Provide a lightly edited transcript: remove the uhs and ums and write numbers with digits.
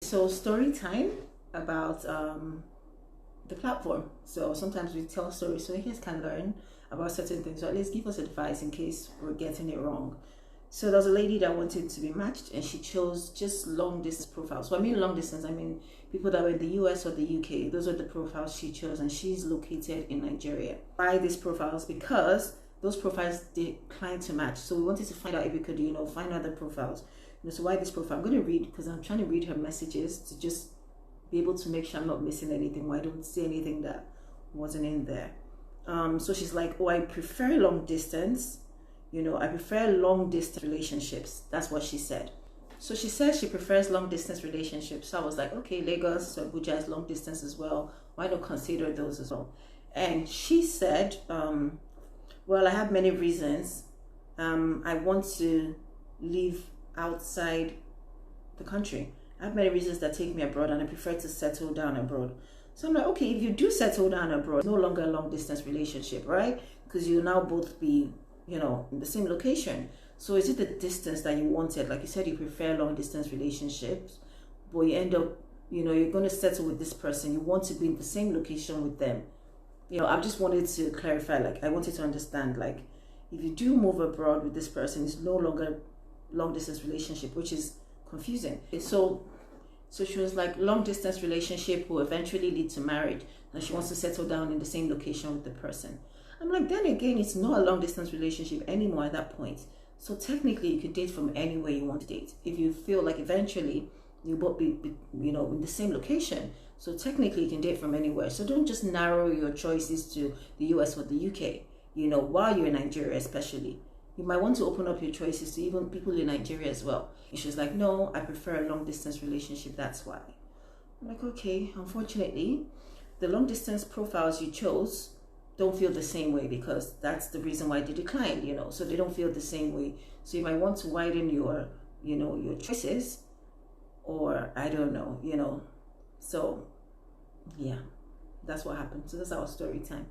So story time about the platform. So sometimes we tell stories so you guys can learn about certain things, or at least give us advice in case we're getting it wrong. So there's a lady that wanted to be matched and she chose just long distance profiles. So I mean long distance, I mean people that were in the US or the UK. Those are the profiles she chose, and she's located in Nigeria. Why these profiles? Because those profiles declined to match. So we wanted to find out if we could, find other profiles. So why this profile? I'm going to read because I'm trying to read her messages to just be able to make sure I'm not missing anything, why I don't see anything that wasn't in there. So she's like, oh, I prefer long distance. I prefer long distance relationships. That's what she said. So she says she prefers long distance relationships. So I was like, okay, Lagos, so Abuja is long distance as well. Why not consider those as well? And she said, well, I have many reasons. I want to live outside the country. I have many reasons that take me abroad, and I prefer to settle down abroad. So I'm like, okay, if you do settle down abroad, it's no longer a long distance relationship, right? Because you'll now both be, in the same location. So is it the distance that you wanted? Like you said, you prefer long distance relationships, but you end up, you're going to settle with this person. You want to be in the same location with them. I just wanted to clarify, like, I wanted to understand, like, if you do move abroad with this person, it's no longer long distance relationship, which is confusing. So she was like, long distance relationship will eventually lead to marriage, and she wants to settle down in the same location with the person. I'm like, then again, it's not a long distance relationship anymore at that point. So technically you could date from anywhere you want to date if you feel like eventually you both be in the same location. So technically you can date from anywhere. So don't just narrow your choices to the US or the UK, while you're in Nigeria especially. You might want to open up your choices to even people in Nigeria as well. And she's like, no, I prefer a long distance relationship, that's why. I'm like, okay, unfortunately, the long distance profiles you chose don't feel the same way, because that's the reason why they declined, so they don't feel the same way. So you might want to widen your, your choices, or I don't know, so yeah, that's what happened. So that's our story time.